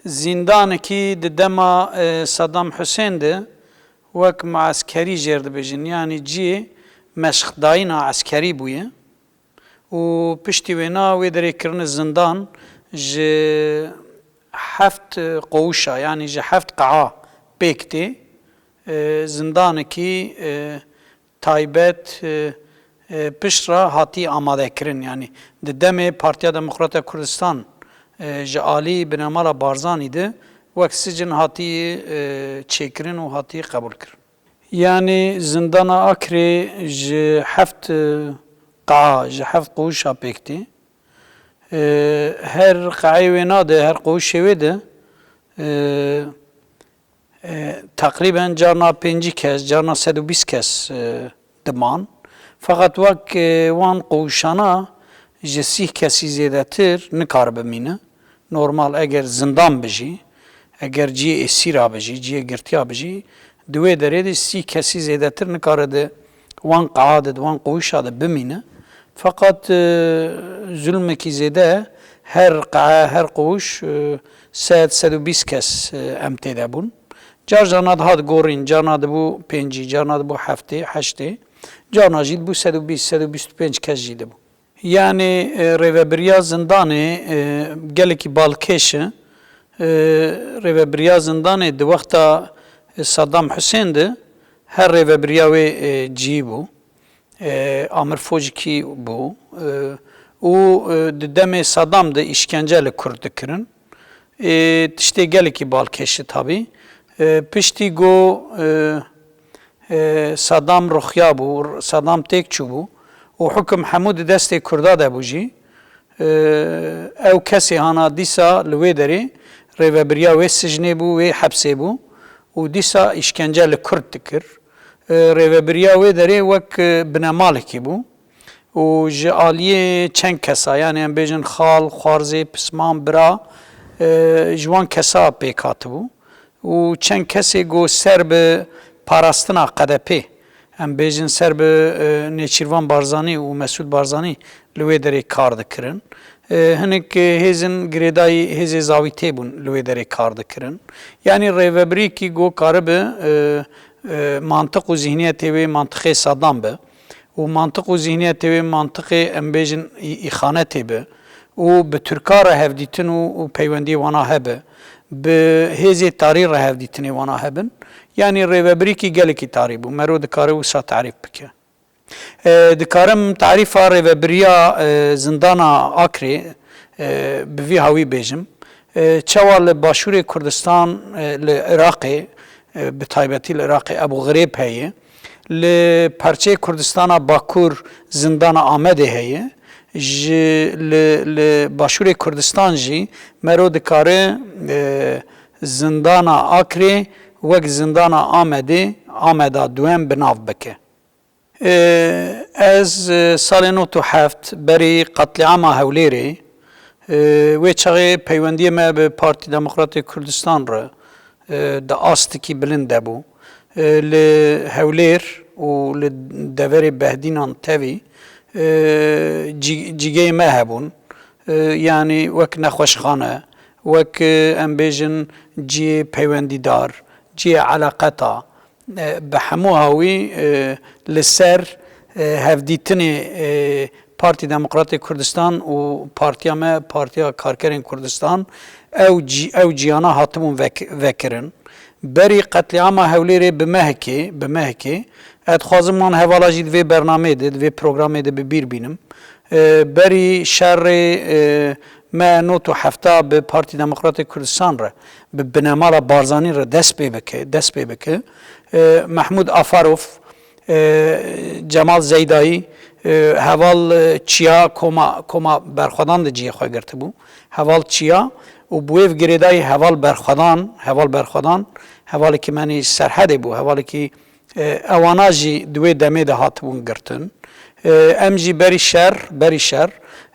زندانکی دما صدام حسین ده وک معسكري جرد بجن يعني جي مشق داينا عسكري بويه و پشتی وینا ویدری کرن زندان ج حفت قوشا يعني ج حفت قاعة بيكتي زندان کی تایبت پشرا هاتی آماده کرن يعني دم پارتیا دموکرات کردستان جالی بنامال بارزانی ده وقت سجن هاتی چکرن و هاتی قبول کرن يعني زندان آکری ج حفت قاعة ج حفت قوشا بيكتي هر قاعة وینا ده هر قوش ویده تقریبا جارنا 5 کس جارنا 120 کس دمان fakat vak wan quşana ji 30 kesî zêdetir nikar bimîne normal eger zindan bijî eger ciyê esîra bijî ciyê girtiya bijî di wê derê de 30 kesî zêdetir nikare de wan qa'a de wan quşa de bimîne fakat zulmekî zêde her qa'a her quş 120 kes em têde bûn car canad hat gorîn canad bû 5 canad bû 7 8 cana jî bû 120-125 kes jî de bû yani rêveberiya zindanê gelekî balkêş e rêveberiya zindanê di wexta Saddam Hüseyin de her rêveberiya wê cî bû Amir Fojikî bû û di demê Saddam de işkence li Kurd dikirin tiştê gelekî balkêş tabii piştî got Saddam ruxya bû Saddam têk çû bû û hukm hemû di destê Kurda de bû jî ew kesê hana dîsa li wê derê rêveberiya wê sijnê bû wê hepsê bû û dîsa işkence li Kurd dikir rêveberiya wê derê wek binemalekî bû û ji aliyê çend kesa yani em bêjin xal xwarzê pisman bira ji wan kesa pêk hatibû û çend kesê got ser bi parastina QDP em bêjin ser bi Nêçîrvan Barzanî û Mesûd Barzanî li wê derê kar dikirin hinek hêzin girêdayî hêzê zawîtê bûn li wê derê kar dikirin yani rêveberîkî got karibe mantık û zihniyetê wê mantıqê Saddam be û mantık û zihniyetê wê mantıqê em bêjin îxanetê be û bi Türka re hevdîtin û peywendiyê wana hebe bi hêzê tarî re hevdîtinê wana hebin yani rêveberîkî gelekî tarî bû mero dikare wisa tarîf bike dikarim tarîfa rêveberiya zindana Akrê bi vî hawî bêjim çawa li başûrê Kurdistan li Iraqê bi taybetî li Iraqê Ebu Ghirêb heye li perçeyê Kurdistana Bakur zindana Amedê heye ji li başûrê Kurdistan jî mero dikare zindana Akrê wek zindana Ameda duhem binav bike. Ez salê 97 berî qetliama Hewlêrê wê çaxê peywendiyê me bi Partî Demokratê Kurdistan re di astikî bilind debû li Hewlêr û li deverê Behdînan tevî cîgeyê me hebûn yani wek nexweşxane wek em bêjin ciyê peywendîdar ciyê eleqeta bi hemû hawî li ser hevdîtinê Partî Demokratê Kurdistan û partiya me Partiya Karkerên Kurdistan ew ciyana hatibûn vekirin berî qetliama Hewlêrê bi mehekê ez dixwazim wan hevala jî di vê bernameyê de di vê programê de bi bîr bînim berî şerê me 97 bi Partî Demokratê Kurdistan re bi binemala Barzanî re dest pê bike Mahmud Afarov Cemal Zeydayî heval çiya koma berxwedan di ciyê xwe girtibû heval çiya û bi wêv girêdayî heval berxwedan hevalekî menî serhedê bû hevalekî ewana jî di wê demê de hatibûn girtin em jî berî şer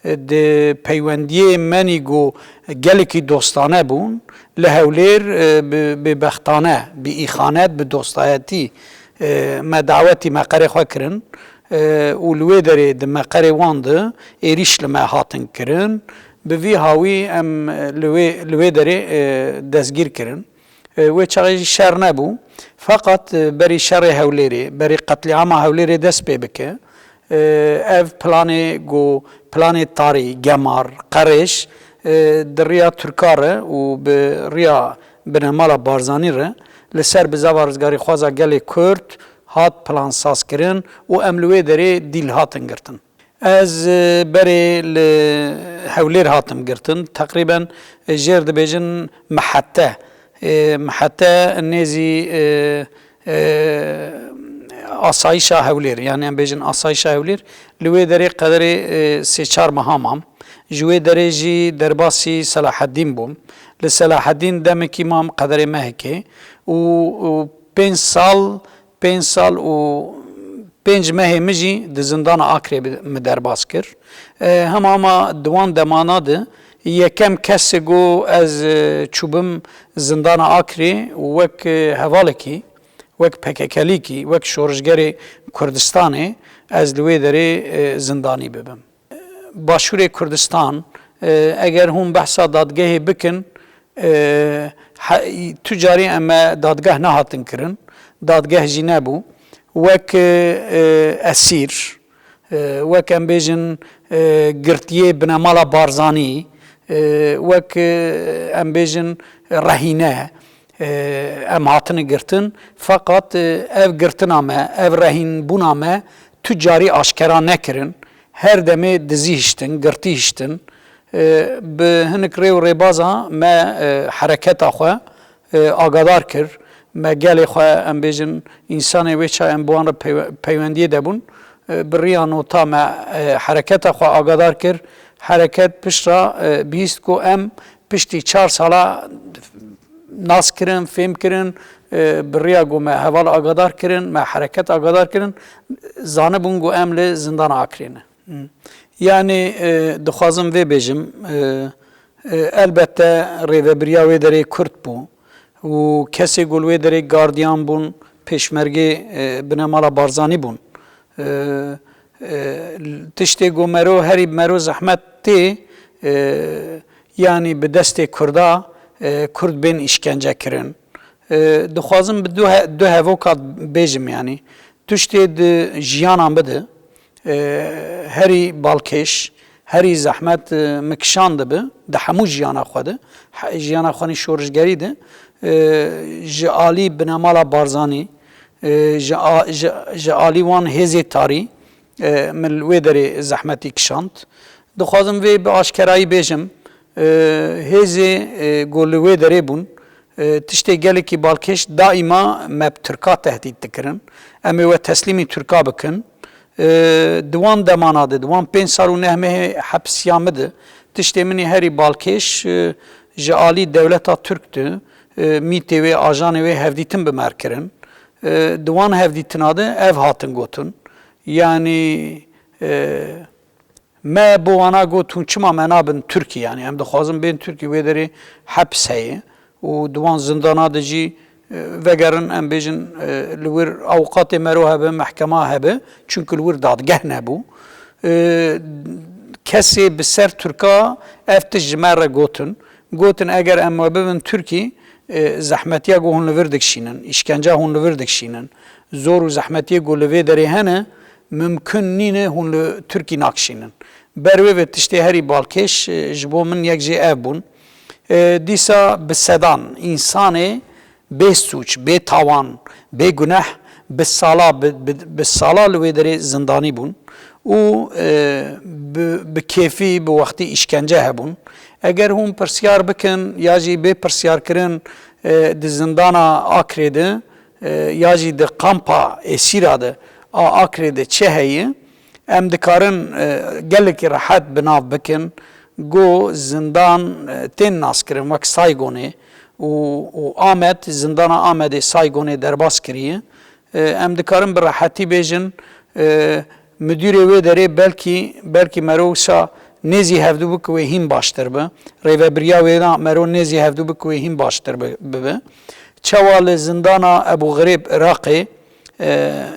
di peywendiyê menî got gelekî dostane bûn li Hewlêr bi bextane bi îxanet bi dostayetî me dawetî meqerê xwe kirin û li wê derê di meqerê wan de êrîş li me hatin kirin بوی هاوی ام لوی دری دستگیر کرن و چاقی شر نبو فقط بری شر هولیری بری قتل عام هولیری دست پی بکه ev planê tarî gemar qereş di rêya Tirka re û bi rêya Binêmala Barzanî re li ser bi zava rizgarî xwaza gelê Kurd hat plansazkirin û em li wê derê dîl hatin girtin. Ez berê li Hewlêr hatim girtin teqrîben jêr dibêjin mihete nêzî asayişa Hewlêr yani em bêjin asayişa Hewlêr li wê derê qederê sê çar meha mam ji wê derê jî derbasî Selaheddîn bûm li Selaheddîn demekî mam qederê me heke û 5 sal û 5 mehê min jî di zindana Akrê me derbas kir hema di wan demana de yekem kesê got ez çûbim zindana Akrê û wek hevalekî wek PKK'lîkî wek şorjgerê Kurdistanê ez li wê derê zindanî bibim. Başûrê Kurdistan eger hûn behsa dadgehê bikin tu carî em e dadgeh nehatin kirin dadgeh jî nebû wek esîr wek em bêjin girtiyê Binêmala Barzanî wek em bêjin rehîne em hatine girtin fakat ev girtina me ev rehînbûna me tu carî aşkera nekirin her demê dizî hiştin girtî hiştin bi hinek rê û rêbaza me hereketa xwe agadar kir me gelê xwe em bêjin însanê wê ça em bi wan re peywendiyê debûn bi rêya nota me hereketa xwe agadar kir hereket pişta bîst ku em piştî 4 sala nas kirin fêm kirin bi rêya got me heval agadar kirin me hereket agadar kirin zanibûn got em li zindana Akrê ne. Yani dixwazim vê bêjim elbette rêveberiya wê derê Kurd bû û kesê ku li wê derê gardiyan bûn pêşmergê Binêmala Barzanî bûn tiştê ku mero herî mero zehmet tê yani bi destê Kurda Kurd bên îşkence kirin dixwazim bi du hevoka bêjim yani tiştê di jiyanan bide herî balkêş herî zehmet mikişan dibe di hemû jiyana xwe de jiyana xwe nî şorjgerî de ji alî Binêmala Barzanî ji alî wan hêzê tarî min li wê derê zehmetî kişand dixwazim vê bi aşkerayî bêjim hêzê ku li wê derê bûn tiştê gelekî balkêş daîma me bi Tirka tehdît dikirin em ê we teslîmî Tirka bikin di wan demana de di wan 5 sal û 9 mehê hepsiya me de tiştê min ê herî balkêş ji alî dewleta Tirk de mîtê wê ajanê wê hevdîtin bi mer kirin di wan hevdîtina de ev hatin gotin yani me bi wana got hûn çima me nabin Tirkî yani em dixwazin bên Tirkî wê derê heps heye û di wan zindana de jî vegerin em bêjin li wir awqatê mero hebe mehkema hebe çünkü li wir dadgeh nebû kesê bi ser Tirka ev tişt ji me re gotin eger em we bibin Tirkî zehmetiya ku hûn li vir dikişînin îşkence hûn li vir dikişînin zor û zehmetiyê ku li vê derê hene mümkün nîne hûn li Tirkî nakişînin ber wê ve tiştê herî balkêş ji bo min yek jê ev bûn dîsa bi sedan însanê bê sûç bê tawan bê guneh bi sala li wê derê zindanî bûn û bi kêfî bi wextî îşkence hebûn eger hûn pirsyar bikin ya jî bê pirsiyarkirin di zindana Akrê de ya jî di kampa esîra de a Akrê de çi heye em dikarin gelekî rehet binav bikin got zindan tên naskirin wek Saygonê û Amed zindana Amedê Saygonê derbas kiriye em dikarin bi rehetî bêjin müdîrê wê derê belkî mero wisa nêzî hevdû bike wê hîn baştir be rêveberiya wê mero nêzî hevdû bike wê hîn baştir bibe çawa li zindana Ebu Ghirêb Iraqê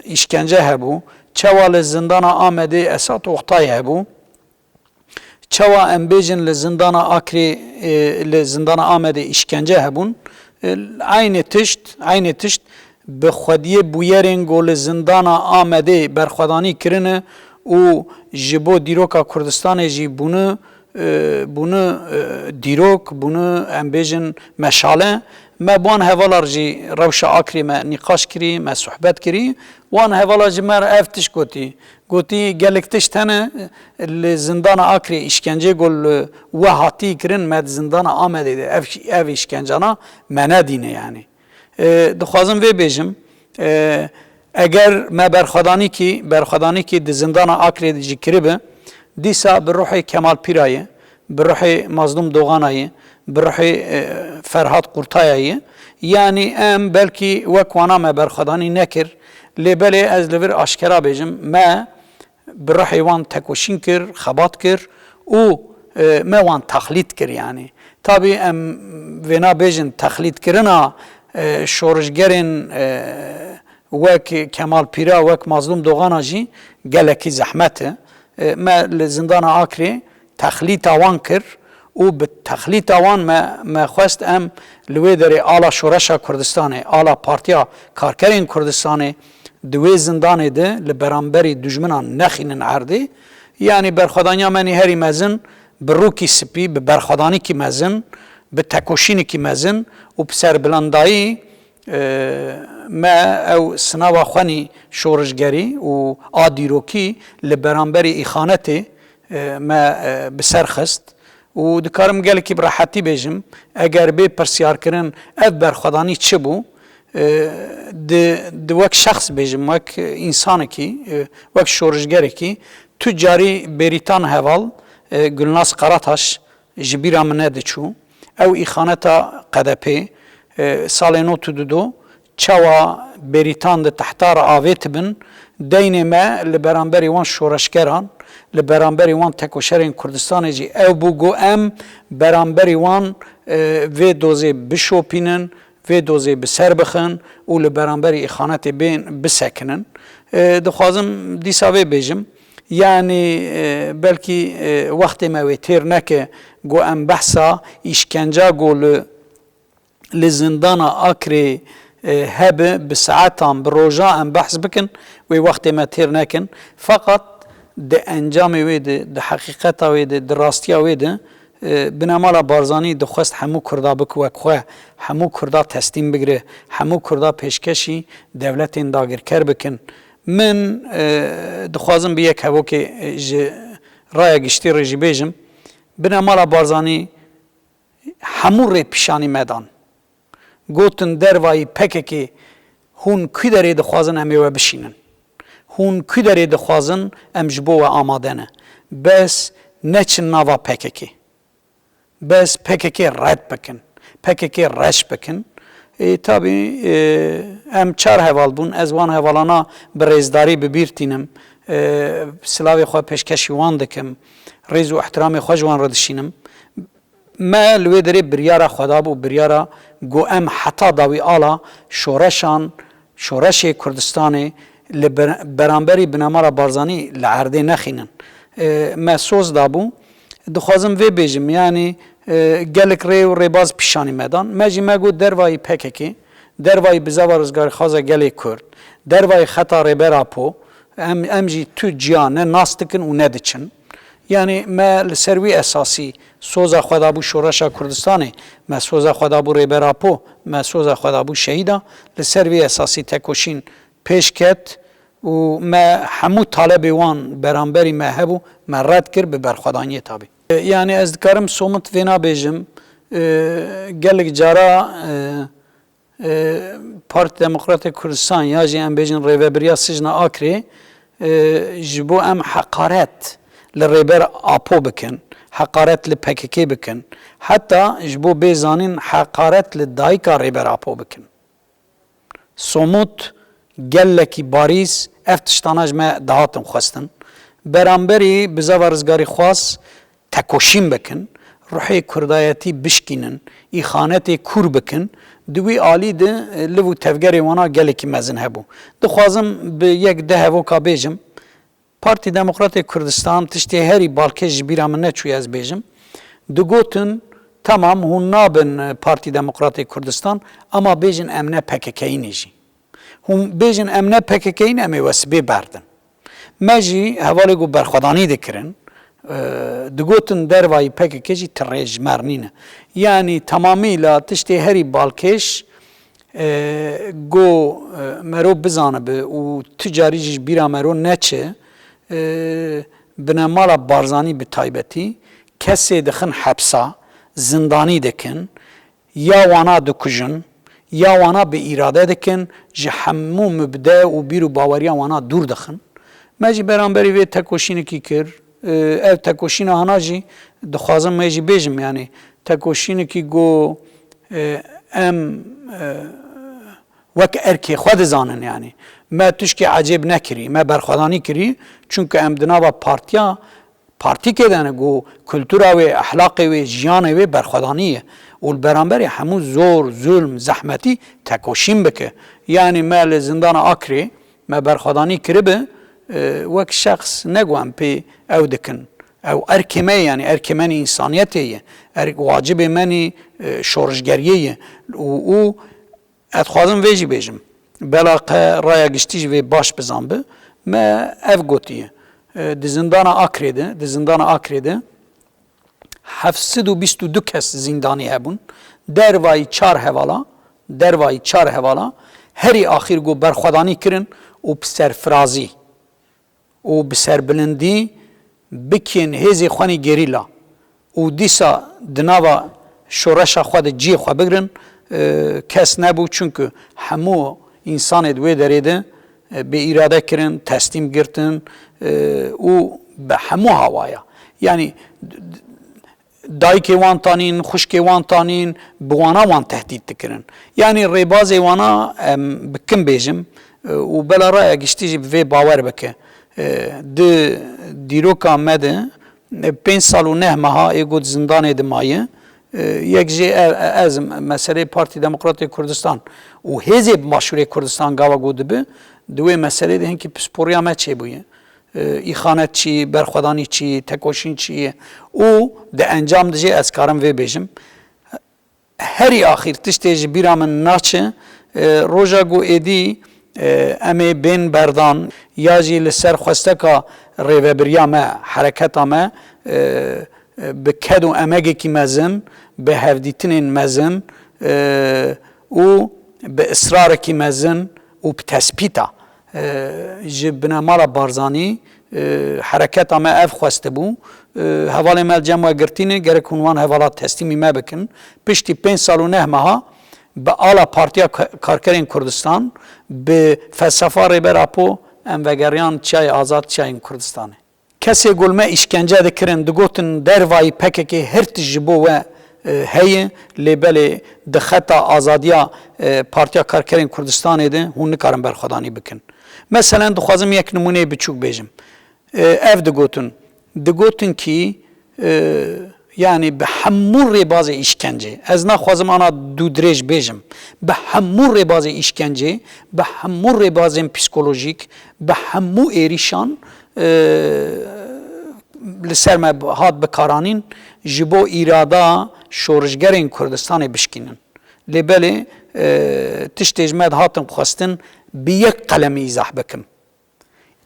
îşkence hebû çawa li zindana Amedê Esad Oxtay hebû çawa em bêjin li zindana Akrê li zindana Amedê işkence hebûn aynı tişt bi xwediyê bûyerên got li zindana Amedê berxwedanî kirine û ji bo dîroka Kurdistanê jî bûne dîrok bûne em bêjin meşale me wan hevalar jî rewşa Akrê me nîqaş kirî me sohbet kirî wan hevala ji me ev tişt gotî gelek tişt hene li zindana Akrê işkence got we hatî kirin me zindana Amedê de ev işkencana me nedîne yani dixwazim vê bêjim eger me berxwedanî kî di zindana Akrê de jî kiribe dîsa bi ruhê Kemal Pîrayê bi ruhê Mazlûm Doganayê bi ruhê Ferhat Qurtayayê yani em belkî wek wana me berxwedanî nekir lêbelê ez li vir aşkera bêjim me bi ruhê wan tekoşîn kir xebat kir û me wan texlît kir yani tabî em vê nabêjin texlîtkirina şorijgerên wek Kemal Pîra wek Mazlûm Dogana jî gelekî zehmet e me li zindana Akrê texlîta wan kir û bi texlîta wan me xwest em li wê derê ala şoreşa Kurdistanê ala Partiya Karkerên Kurdistanê di wê zindanê de li beramberî dijminan nexînin erdê yani berxwedaniya me nîherî mezin bi rûkî spî bi berxwedanîkî mezin bi tekoşînekî mezin û bi serbilandayî me ew sinava xwenî şorijgerî û a dîrokî li beramberî îxanetê me bi ser xist û dikarim gelekî bi rehetî bêjim eger bê pirsyarkirin ev berxwedanî çi bû di wek şexs bêjim wek însanekî wek şorijgerekî tu carî bêrîtan heval Gülnaz Qarataş ji bîra min nediçû ew îxaneta QDP salê nû tu dido çawa bêrîtan di tehtara avê dibin deynê me li beramberî wan şoreşgeran li beramberî wan tekoşerên Kurdistanê jî ew bû got em beramberî wan vê dozê bişopînin vê dozê bi ser bixin û li beramberî îxanetê bên bisekinin dixwazim dîsa vê bêjim yani belkî wextê me wê têr neke got em behsa îşkenca got li zindana Akrê hebe bi saetan bi roja em behs bikin wê wextê me têr nekin feqat di encamê wê de di heqîqeta wê de di rastiya wê de Binamala Barzanî dixwest hemû Kurda bik wek xwe hemû Kurda teslîm bigire hemû Kurda pêşkêşî devletên dagirker bikin min dixwazim bi yek hevokê ji raya giştî re jî bêjim Binamala Barzanî hemû rê pîşanî me dan gotin dervayî PKK hûn kî derê dixwazin em ê we bişînin hûn kî derê dixwazin em ji bo we amade ne bes neçin nava PKK bes PKK red bikin PKK reş bikin tabii em çar heval bûn ez wan hevalana bi rêzdarî bibîrtînim silavê xwe pêşkêşî wan dikim rêz û ihtiramê xwe ji wan re dişînim me li wê derê biryara xweda bû biryara got em heta dawî ala şoreşê Kurdistanê li beramberî Binamala Barzanî li erdê nexînin me soz dabû dixwazim vê bêjim yani gelek rê û rêbaz pîşanî me dan me jî me got dervayî PKK dervayî bizava rizgarîxwaza gelê Kurd dervayî xeta rêbera po em jî tu ciyan ne nas dikin û nediçin yani me li ser wî esasî soza xwe dabû şoreşa Kurdistanê me soza xwe dabû rêbera po me soza xwe dabû şehîda li ser wî esasî tekoşîn pêş ket û me hemû talebê wan beramberî me hebû me red kir bi berxwedaniyê tabî yani ez dikarim somut vê nabêjim gelek cara Parti Demokratîk Kurdistan ya jî em bêjin rêveberiya sijna Akrê ji bo em heqaret li rêber apo bikin heqaret li PKK bikin heta ji bo bêzanîn heqaret li dayika rêber apo bikin somut gelekî barîs ev tiştana ji me dihatin xwestin beramberî bizava rizgarîxwaz tekoşîn bikin ruhê Kurdayetî bişkînin îxanetê kûr bikin di wî alî de liv û tevgerê wana gelekî mezin hebû dixwazim bi yek de hevoka bêjim Parti Demokratik Kurdistan tiştê herî balkê ji bîra min neçûye ez bêjim. Digotin tamam hûn nabin Parti Demokratik Kurdistan ama bêjin em ne PKK'yî jî. Hûn bêjin em ne PKK'yî em ê wesibê berdin. Me jî hevalê got berxwedanî dikirin. Digotin dervayî PKK jî tirêjmernîne. Yani tamamıyla tiştê herî balkêş got merov bizanibe û tu carî ji bîra merov neçe binemala Barzanî bi taybetî kesê dixin hepsa, zindanî dikin, ya wana dikujin, ya wana bi îrade dikin, ji hemû mübde û bîr û baweriya wana dûr dixin. Me jî beramberî vê tekoşînekî kir. Ev tekoşîna hana jî dixwazim me jî bêjim yani tekoşînekî got em wek erkê xwe dizanin yani. Me tişkî ecêb nekirî, me berxwedanî kirî çünkü em di nava partiya partîkê de ne got kultura wê, ehlaqê wê, jiyanê wê berxwedanî ye. û li beramberê hemû zor, zulm, zehmetî tekoşîn bike. Yani me li zindana Akrê me berxwedanî kiribe wek şexs ne got em pê ew dikin. Ew erkê me yani erkê menî însaniyetê ye. Wacibê menî şorijgeriyê ye. û ez dixwazim vê jî bêjim. Bela raya giştî ji vê baş bizanbe me ev gotiye. Di zindana Akrê de, di zindana Akrê de 722 kes zindanî hebûn. Dervayî çar hevala, dervayî çar hevala herî axîr got berxwedanî kirin û bi serfirazî û bi serbilindî bikên hêzê xwenî gerîla û dîsa di nava şoreşa xwe de ciyê xwe bigirin kes nebû çünkü hemû însanê di wê derê de bê îrade kirin, teslîm girtin û bi hemû hawaya. Yani dayikê wan tanîn, xuşkê wan tanîn, bi wana wan tehdît dikirin. Yani rêbazê wana em bi kim bêjim û bela raya giştî jî bi vê bawer bike. Di dîroka me de 5 sal û neh meha ê got zindanê de maye. Yek jê ez meselê Partî Demokratîk Kurdistan û hêzê Başûrê Kurdistan gava got dibe di wê meselê de hinkî pisporiya me çêbûye. İxanet çi, berxwedanî çi, tekoşîn çi ye û di encam dijê ez karim vê bêjim. Herî axîr tiştê ji bîra min naçe roja got êdî em ê bên berdan ya jî li ser xwesteka rêveberiya me, hereketa me bi ked û emegekî mezin, bi hevdîtinên mezin û bi ısrarekî mezin û bi tespîta ji binemala Barzanî hereketa me ev xweste bû. Hevalê me cem we girtîne gerek hûn wan hevala teslîmî me bikin. Piştî 5 sal û neh meha bi ala Partiya Karkerên Kurdistan bi felsefa rêbera po em vegeriyan çiyayê azad çiyayên Kurdistanê. Kesê gul me îşkence dikirin digotin dervayî PKK her tişt ji bo we heye lêbelê di xeta azadiya Partiya Karkerên Kurdistanê de hûn nikarin berxwedanî bikin. Meselen dixwazim yek nimûneyê biçûk bêjim. Ev digotin kî yani bi hemû rêbazê îşkence, ez naxwazim ana dû dirêj bêjim, bi hemû rêbazê îşkence, bi hemû rêbazên psikolojîk, bi hemû êrîşan li ser me hat bikaranîn ji bo îrada şorijgerên Kurdistanê bişkînin. Lêbelê tiştê ji me de hatin xwestin bi yek qelemî îzah bikim.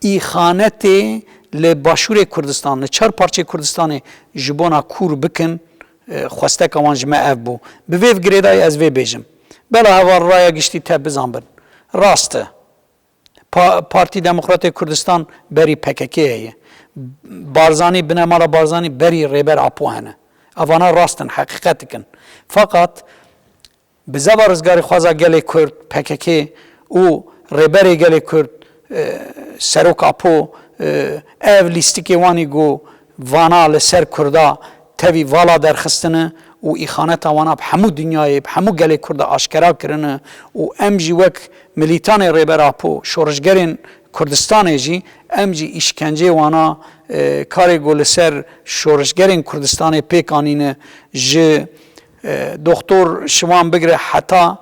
İxanetê li Başûrê Kurdistan, li çar parçê Kurdistanê ji bona kûr bikin, xwesteka wan ji me ev bû. Bi vê girêdayê ez vê bêjim. Bela heva raya giştî te bizanbin. Rast e. Partî Demokratê Kurdistan berî PKK ye. Barzanî binemala Barzanî berî rêber apo hene. Evana rastin, heqîqet dikin. Fakat bi zeba rizgarî xwaza gelê Kurd, PKK û rêberê gelê Kurd, serok apo, ev lîstikê wanî got vana li ser Kurda tevî vala derxistine û îxaneta wana bi hemû dinyayê, bi hemû gelê Kurda aşkera kirine û em jî wek milîtanê rêber apo, şorijgerên Kurdistanê jî em jî îşkencê wana karê got li ser şorijgerên Kurdistanê pêk anîne ji doktor şivan bigire heta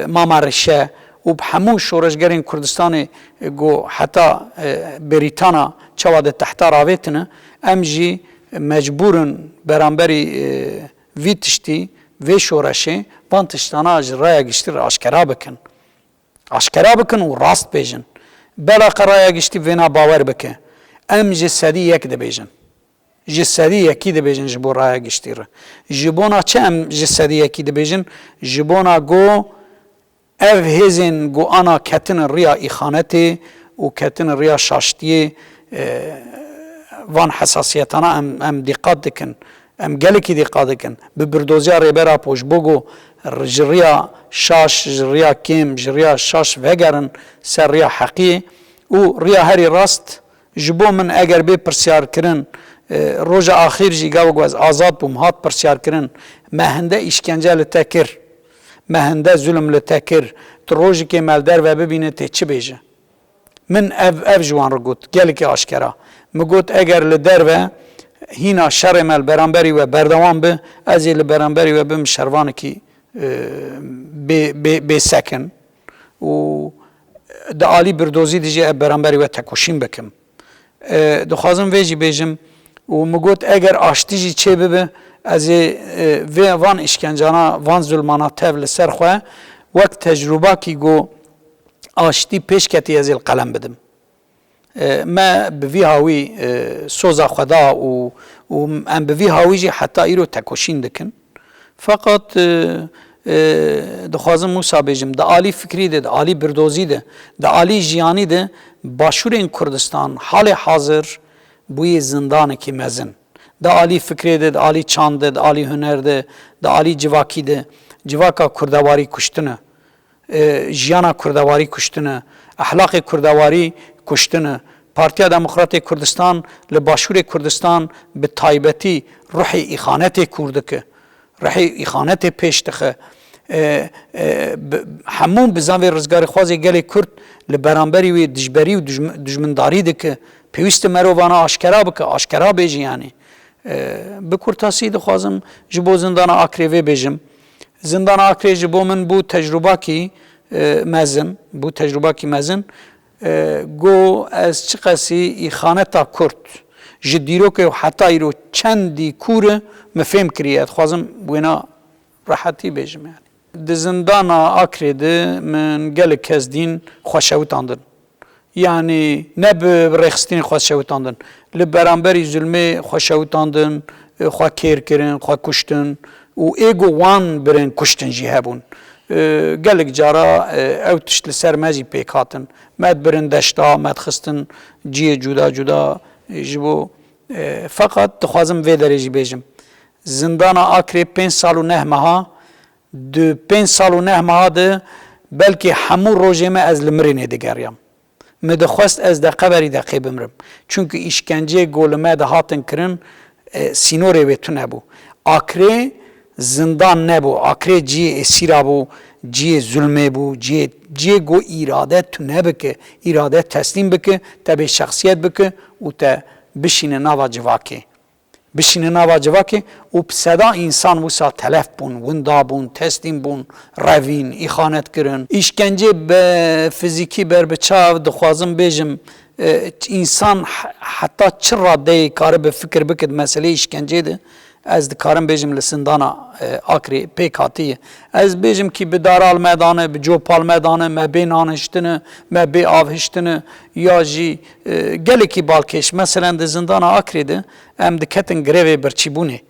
mama rişe و بهمو شورشگرین کردستان گو حتی بریتانا چواد تحت راویتنه ام جی مجبورن برانبری وی تشتی وی شورشه وان تشتانا رای گشتر آشکرا بکن و راست بیجن بلا قرای گشتی وینا باور بکن ام جسدی یک ده بیجن جسدی یکی ده بیجن جبو رای گشتیر جبونا چه ام جسدی یکی ده بیجن جبونا گو اف هزین گو انا کتن ریا اخانتی و کتن ریا شاشتی وان حساسیتانا ام دقت دکن ام گلکی دقت دکن ببردوزیا ریبرا پوش بگو جریا شاش جریا کم جریا شاش وگرن سر ریا حقی و ریا هری راست جبو من اگر بی پرسیار کرن روز آخر جی گاو از آزاد بوم هات پرسیار کرن مهنده اشکنجه لتکر مهنده ظلم لتکر تو روزی که مالدار و ببینه تی چه بیجه من اف جوان رو گوت گلی که آشکرا مگوت اگر لدر و هینا شر مال برانبری و بردوان به از ال برانبری و بم شروان کی به سکن و د عالی بردوزی دیجی برانبری و تکوشیم بکم دخوازم ویجی بیجم و مگوت اگر آشتیجی چه ببه از وان اشکنجانا وان ظلمانا تاول سر خواه وقت تجربه کی گو آشتی پیش کتی از القلم بدم ما بوی هاوی سوزا خدا و ام بوی هاوی جی حتی ایرو تکوشین دکن فقط دخوازم موسا بیجم دا عالی فکری ده دا عالی بردوزی ده دا عالی جیانی ده باشورین کردستان حال حاضر بوی زندان کی مزن دا عالی فکری ده دا عالی چاند ده دا عالی هنر ده دا عالی جواکی ده جواکا کردواری کشتنه جیانا کردواری کشتنه اخلاق کردواری کشتنه پارتیا دموکرات کردستان لباشور کردستان به تایبتی روح اخانت کردکه روح اخانت پیش دخه همون بزاوی رزگار خوازی گلی کرد لبرانبری و دجبری و دجمنداری دکه پیوست مرووانا آشکرا بیجی یعنی بکرتاسی دخوازم جبو زندان آکریوی بیجم زندان آکری جبو من بو تجربه کی مزن گو از چه قسی اخانتا کرد جدیرو که حتی ایرو چندی کوره مفهم کریه خوازم بوینا راحتی بیجم یعنی ده زندان آکری ده من گل کزدین خوشوتاندن یعنی نه به رخستین خوشوتاندن لبرانبری ظلمه خوشوتاندن خواه کیر کرن خواه کشتن و ایگو وان برن کشتن جی هبون گلک جارا او تشت لسر مزی پیک هاتن مد برن دشتا مد خستن جی جدا جبو فقط دخوازم وی درجی بیجم زندان آکری 5 سال و 9 ماه دو 5 سال و 9 ماه ده بلکه همون روزه ما از لمرینه دگریم مدخواست از ده قبری دقیق بمرم چونکه اشکنجه گولمه ده هاتن کرن سینوره ویتو نبو آکری زندان نبو آکری جی اسیرا بو جی ظلمه بو جی گو اراده تو نبکه اراده تسلیم بکه تا به شخصیت بکه و تا بشینه نوا جواکه و بصدا انسان موسا تلف بون وندا بون تسلیم بون روین اخانت کرن اشکنجه به فیزیکی بر بچاو دخوازم بیجم انسان حتی چرا ده کاره به فکر بکد مسئله اشکنجه ده از دکارم بیجم لسندانا آکری پیک هاتیه از بیجم کی به دارال میدانه به جوپال میدانه ما بی نانشتنه ما بی آوهشتنه یا جی گلی کی بالکش مثلا ده زندانا آکری ده ام دکتن گریوی برچیبونه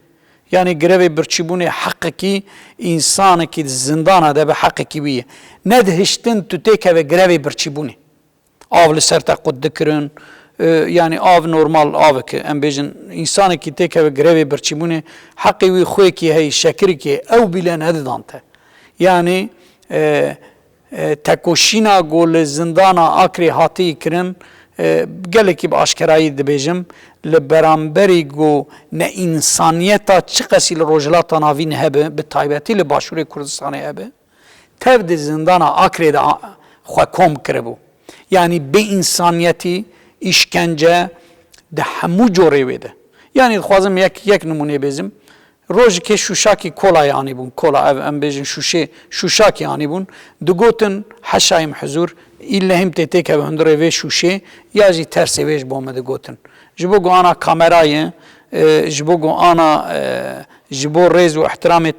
یعنی گریوی برچیبونه حق کی انسان کی زندانا ده به حق کی بیه ندهشتن تو تیکه و گریوی برچیبونه آول سرتا قد دکرن yani av normal av ki em bêjin insanekî têkeve girevê birçîbûnê heqê wî xwe kî hey şekirkê ew bîle nedidan te yani tekoşîna got li zindana Akrê hatiyê kirin gelekî bi aşkerayî dibêjim li beramberî got neînsaniyeta çi qesî li rojhilata navîn hebe bi taybetî li Başûrê Kurdistanê hebe tev di zindana Akrê de xwe kom kiribû yani bêînsaniyetî işkence de hemû corê wê de. Yani dixwazim yek numune bezim روز که شوشاکی کلای آنی بون کلا ام بیشن شوشاکی آنی بون دگوتن حشایم حضور ایله هم تیته که به هندره وی شوشه یا جی ترسی ویش بومده گوتن جبو گو آنا کامرای جبو گو آنا جبو ریز و احترام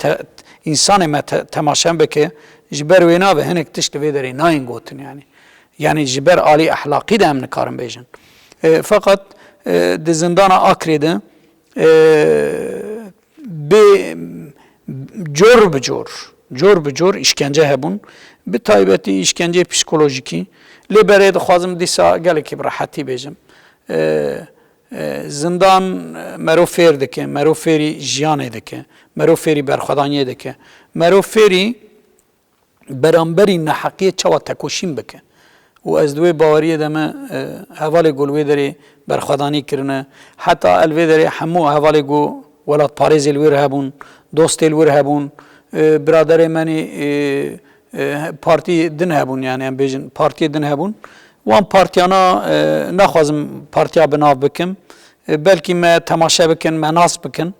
انسان ما تماشا بکه جبر وینا به هنک تشت وی داری ناین گوتن yani جبر عالی اخلاقی ده هم نکارم بیشن فقط ده زندان آکری ده به جور بجور işkence hebun bir taybeti işkence psikolojiki libere de xwazim dîsa gelekî bi rahetî bêjim zindan mero fêr dike mero fêrî jiyanê dike mero fêrî berxwedaniyê dike mero fêrî beramberî neheqiyê çawa tekoşîn bike û ez di wê baweriyê de me hevalê gul wê derê berxwedanî kirine heta el vê derê hemû hevalê got welat parêzê li wê re hebûn dostê li wê re hebûn براderê menî partî din hebûn yani em bêjin partiyê din hebûn wan partiyana naxwazim partiya bi nav bikim belkî me temaşe bikin me nas bikin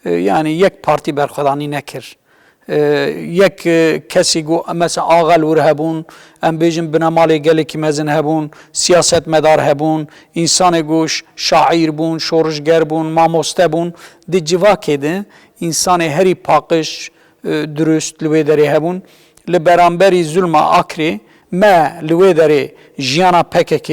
yani yek partî berxwedanî nekir yek kesî got mesela axa li wir hebûn em bêjin binemalê gelekî mezin hebûn siyasetmedar hebûn însanê got şaîr bûn şorijger bûn mamoste bûn di civakê de însanê herî paqij dürüst li wê derê hebûn li beramberî zulma akrê me li wê derê jiyana PKK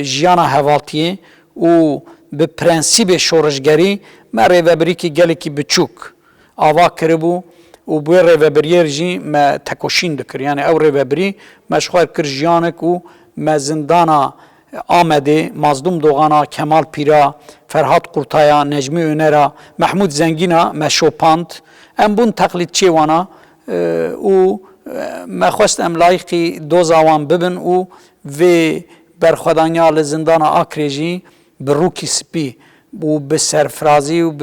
jiyana hevaltiyê û bi prensîbê şorijgerî me rêveberîkî gelekî biçûk ava kiribû û bi wê rêveberiyê jî me tekoşîn dikir yani ew rêveberî me ji xwe kir jiyanek û me zindana Amedê, Mazlum Doğana, Kemal Pîra, Ferhat Kurtaya, Necmi Öner'a, Mehmud Zengîna me şopand em bûn teqlîdçê wana û me xwest em layıqî doza wan bibin û vê berxwedaniya li zindana Akrê jî bi rûkî spî û bi serfirazî û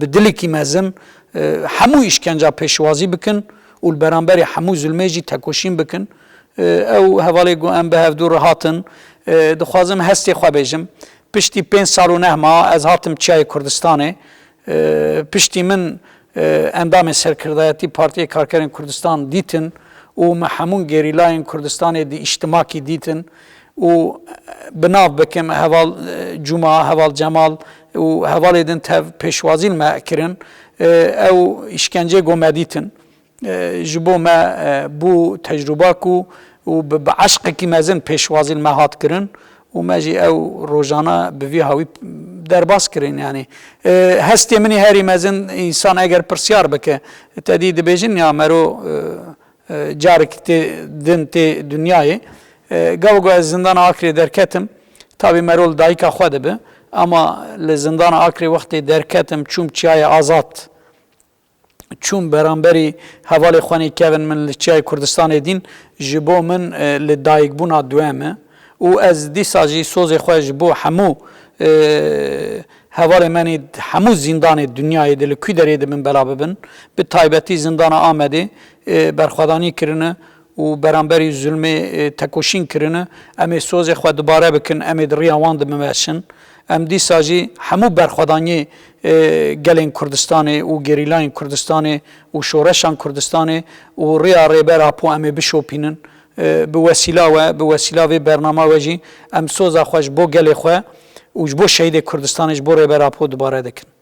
bi dilekî mezin hemû îşkenca pêşwazî bikin û li beramberî hemû zulmê jî tekoşîn bikin ew hevalê got em bi hevdûr hatin dixwazim hestê xwe bêjim piştî 5 sal û neh ma ez hatim Çiyayê Kurdistanê piştî min endamê serkirdayetî Partiyê Karkerên Kurdistan dîtin û me hemû gerîlayên Kurdistanê di îçtimakî dîtin û bi nav bikim heval Cuma heval Cemal û hevalê din tev pêşwazî li me kirin ew îşkencê got me dîtin ji bo me bû tecrüba ku û bi eşqekî mezin pêşwazî li me hat kirin û me jî ew rojana bi vî hawî derbas kirin yani hestê min herî mezin însan eger pirsyar bike te dî dibêjin ya mero carekî tê din tê dunyayê gava ez zindana Akrê derketim tabî mero li dayîka xwe dibe ama li zindana Akrê wextê derketim çûm Çiyayê Azad çûm beramberî hevalê xwenî kevin min li Çiyayê Kurdistanê dîn ji bo min li dayîkbûna duêm e û ez dîsa jî sozê xwe ji bo hemû hevalê menî hemû zindanê dunyayê de li kû derê de min bela bibin bi taybetî zindana Amedê berxwedanî kirine û beramberî zulmê tekoşîn kirine em ê sozê xwe dubare bikin em ê di rêya wan dimimeşin em dîsa jî hemû berxwedaniyê gelên Kurdistanê û gerîlayên Kurdistanê û şoreşan Kurdistanê û rêya rêbera po em ê bişopînin bi wesîla we bi wesîla vê bernama we jî em soza xwe ji bo gelê xwe û ji bo şehîdê Kurdistanê ji bo rêbera po dubare dikin